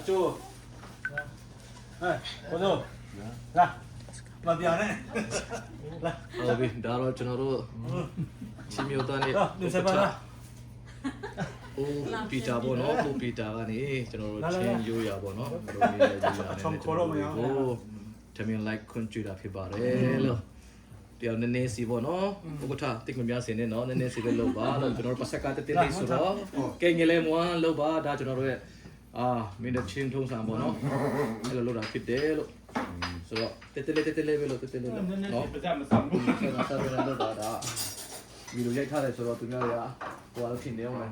ချိုးဟဲ့ကိုတို့လာမပြောင်းနဲ့လာ ဟုတ်ပြီဒါတော့ကျွန်တော်တို့ချင်းမျိုးသားနဲ့ ဒီစပါလား ဟိုပီတာပေါ့နော်ဟိုပီတာကနေကျွန်တော်တို့ချင်းရိုးရပေါ့နော်တို့လေးလေးရိုးရတယ်ကျွန်တော်တို့ကိုတမင် like ခွင့်ပြုတာဖြစ်ပါတယ်လို့တရားနည်းနည်းစီပေါ့နော်ဥက္ကဋ္ဌတိတ်မများစင်နဲ့နော်နည်းနည်းစီလည်းလုပ်ပါလို့ကျွန်တော်တို့ပတ်ဆက်ကတက်တက်လေးဆိုတော့ကဲငယ်လေးမွန်းလုပ်ပါဒါကျွန်တော်တို့ရဲ့မင်းတို့ချင်းထုံးစံပေါ့နော်အဲ့လိုလုပ်တာဖြစ်တယ်လို့ဆိုတော့တက်တက်လေးပဲလို့တက်တက်လေးလို့နော်ပတ်ဆက်မဆောင်ဘူးဆက်မဆောင်ဘူးလို့ဒါဗီဒီယိုရိုက်ထားတယ်ဆိုတော့သူများတွေကဟိုအားဖြစ်နေအောင်လား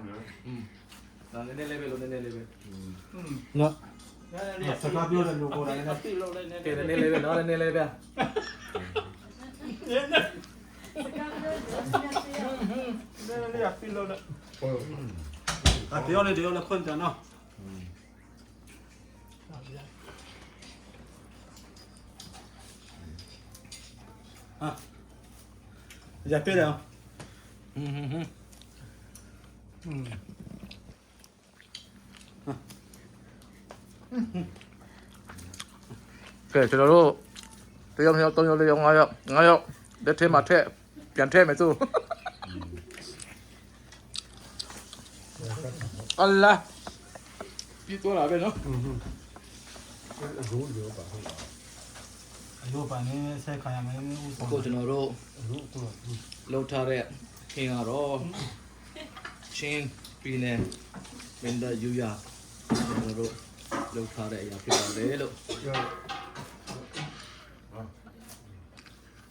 ဒါနည်းနည်းလေးပဲလို့နည်းနည်းလေးပဲနော်စကားပြောတယ်လို့ကိုယ်တိုင်က ကဲနည်းနည်းလေးပဲနော်နည်းနည်းလေးပဲတရားနဲ့ခွင့်တယ်နော်ရပြတယ်ကဲကျွန်တော်တို့တယောက်ယောက်3ယောက်4ယောက်5ယောက်လက်ထဲမှာထည့်ပြန်ထည့်မယ်စို့အလာပြီးတော့လာပဲနော်အလိုပါနေဆက်ခံရမယ်ဦးဆောင် ကိုကျွန်တော်တို့လောက်ထားတဲ့ခင်ကတော့ချင်းပြည်နယ်မင်းသားယူရကျွန်တော်တို့လောက်ထားတဲ့အရာဖြစ်ပါတယ်လို့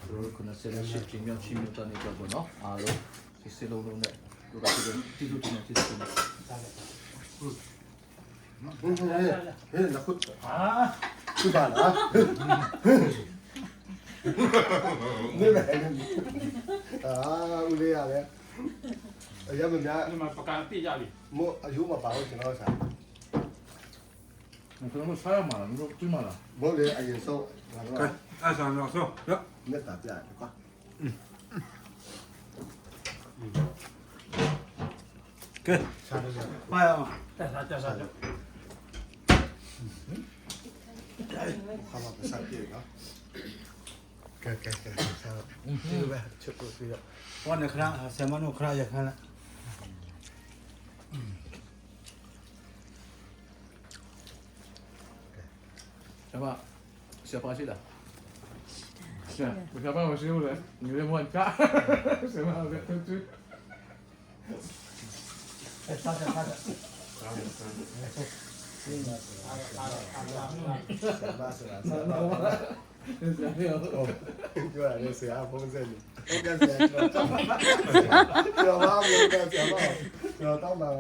တို့ခုနဆက်လက်ရှိချင်းမြောက်ချင်းမြောက်တန်းနေကြပါတော့အားလုံးဒီစလုံးလုံးနဲ့တို့ကဒီလိုတင်နေတယ်ဦးလေးရတယ်အရင်ကများ 你们不敢比价的。 မို့အယူမပါဘူးကျွန်တော်စား ကျွန်တော်တို့စားရမှာလားတို့ကျွေးမှာလား မို့လေအရင်ဆုံးငါတို့ ကဲအဲ့ဆောင်တော့ဆိုရ နဲ့တာပြတယ်ကွာ ကဲ စားလို့ရ ပါရအောင် 再啥再啥就。 ခါမပစားပြေနော်ကဲစားဒီလိုပဲချက်ကိုပြရ วันนี้คณะเซมานคณะอย่างนั้น 小爸小巴去的是我小爸我师傅来你有点忘家什么的都知ပြောရတယ်ဆရာဖုန်းဆက်နေဟုတ်ကဲ့ဆရာကျော်ပါဘူးကကျော်ပါကျော်တော့ပါ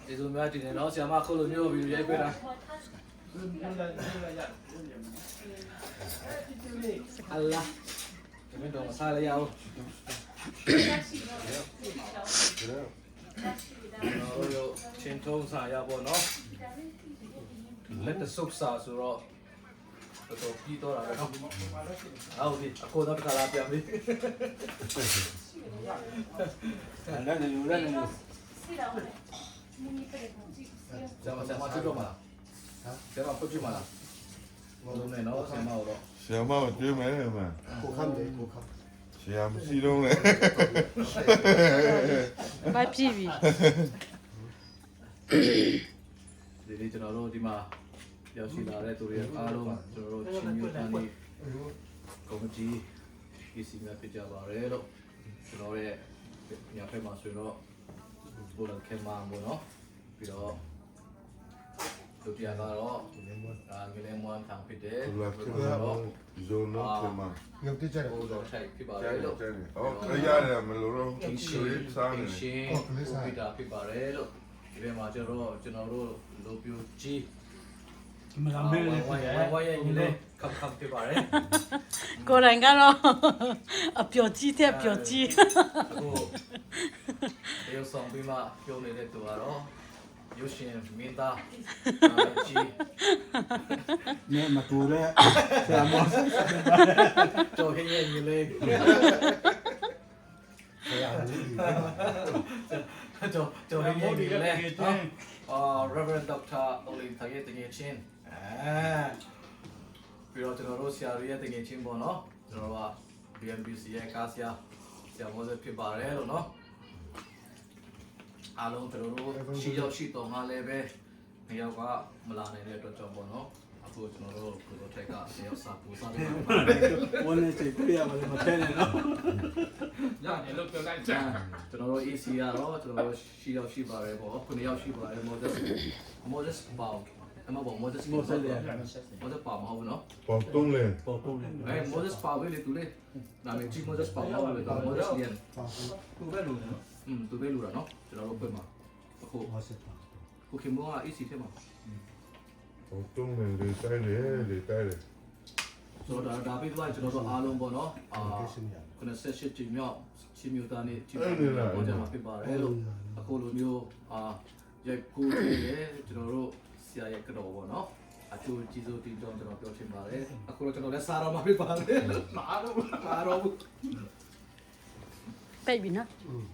ဒီလိုများတင်နေတော့ဆရာမခုလိုမျိုးဗီဒီယိုရိုက်ပေးတာအလာဒီမင်းတော့စားရရအောင်တို့ချင်းထုံးစားရပါတော့လက်တဆုပ်စားဆိုတော့တော့ပြီးတော့တာပဲနော်ဟုတ်ပြီအခုတော့တစ်ခါလာပြန်ပြီ แล้วเนี่ยอยู่แล้วเนี่ย ဆရာမကျွတ်တော့မလားဆရာမပုတ်ကြည့်မလားမလုံးနဲ့နော်ဆရာမတော့ ဆရာမမတွေ့မယ်မှာ ကိုခမ်းတယ်ကိုခမ်း ဆရာမရှိတော့လေ ဘာဖြစ်ပြီ ဒီနေ့ကျွန်တော်တို့ဒီမှာရောက်ရှိလာတဲ့သူတွေအားလုံးကျွန်တော်တို့ချင်းမျိုးတန်းနေကော်မတီဒီစီများပြကြပါရလို့ကျွန်တော်ရဲ့ညဖက်မှာဆိုတော့ဘူလခဲမာမို့နော်ပြီးတော့ဒုတိယကတော့ငလင်းမွန်းထောင်ဖြစ်တယ် ဘုရားဖြစ်တော့ဇိုနိုကမှာ ငုတ်တိကျတယ် ဟိုတော့ထိုက်ဖြစ်ပါ ကျ ရ န် လို့ တယ်အော်ခရရတယ်မလို့တော့ အင်းရှ ကျွေး င်း စားနေ ရှင်းပြီးတာဖြစ်ပါတယ်လို့ဒီထဲမှာကျွန်တော်တို့လိုပြူကြီး မလာမဲလေ ဝိုင်းရဲ့ညီလေးခပ်ဖြစ်ပါတယ် ကိုယ်တိုင်ကတော့အပျော်ကြီးတဲ့ပျော်ကြီး အခုဒီဆောင်ပြီးမှပြောနေတဲ့သူကတော့ရုပ်ရှင်မင်းသားကြီး เนี่ยมาตูเร่ဆရာမော တော်ဟင်းရဲ့ညီလေး ဆရာကြီး ဆ တော်ရင်းနေလဲReverend Dr. Oli တကယ်တကယ်ချင်းပြီးတော့ကျွန်တော်တို့ဆရာရဲ့တကယ်ချင်းပေါ့နော်ကျွန်တော်တို့က BNBC ရဲ့ကားဆရာမောဇက်ဖြစ်ပါတယ်လို့နော်အားလုံးကျွန်တော်တို့ရှိရောက်ရှိတော်မှာလည်းပဲနေရောက်ကမလာနိုင်တဲ့အတွက်ကြောင့်ပေါ့နော်အခုကျွန်တော်တို့ကိုလိုထက်ကတယောက်စာပူစားနေပါတယ် ဝန်နေစိတ်ပြရပါလေမထဲနဲ့နော် ရတယ်လို့ပြောလိုက်ကြ ကျွန်တော်တို့ AC ကတော့ကျွန်တော်တို့ရှိရောက်ရှိပါတယ်ပေါ့ခုနှစ်ယောက်ရှိပါတယ် Moses ပေါအမဘော Moses မောဆက်လေ Moses ပေါမဟုတ်ဘူးနော် ပေါ်တုံးလေ ပေါ်ပုံလေ Moses ပေါပဲလေသူလေဒါပေမဲ့ Chief Moses ပေါမဟုတ်ဘူးလေ Moses ပြန် သူပဲလို့နော် သူပဲလူတာနော်ကျွန်တော်တို့ပြမှာအခု မောဆက်ပါ ခုခင်မောက AC ထဲမှာ ပေါ်တုံးလေလေတိုက်လေလေတိုက်လေ ဆိုတော့ဒါပြီးတော့ကျွန်တော်တို့အားလုံးပေါ့နော်98ကြိမ်မြောက်ချင်းမျိုးသားနေချင်းမျိုးသားမှာပြပါတယ်လို့အခုလိုမျိုးရိုက်ကူးတယ်ကျွန်တော်တို့ဆရာရဲ့ကတော့ပေါ့နော်အကျိုးကျေးဇူးတင်ကြောင်းကျွန်တော်ပြောချင်ပါတယ်အခုတော့ကျွန်တော်လည်းစားတော့မှာပြပါတယ်စားတော့ ပိတ်ပြီနော် อืม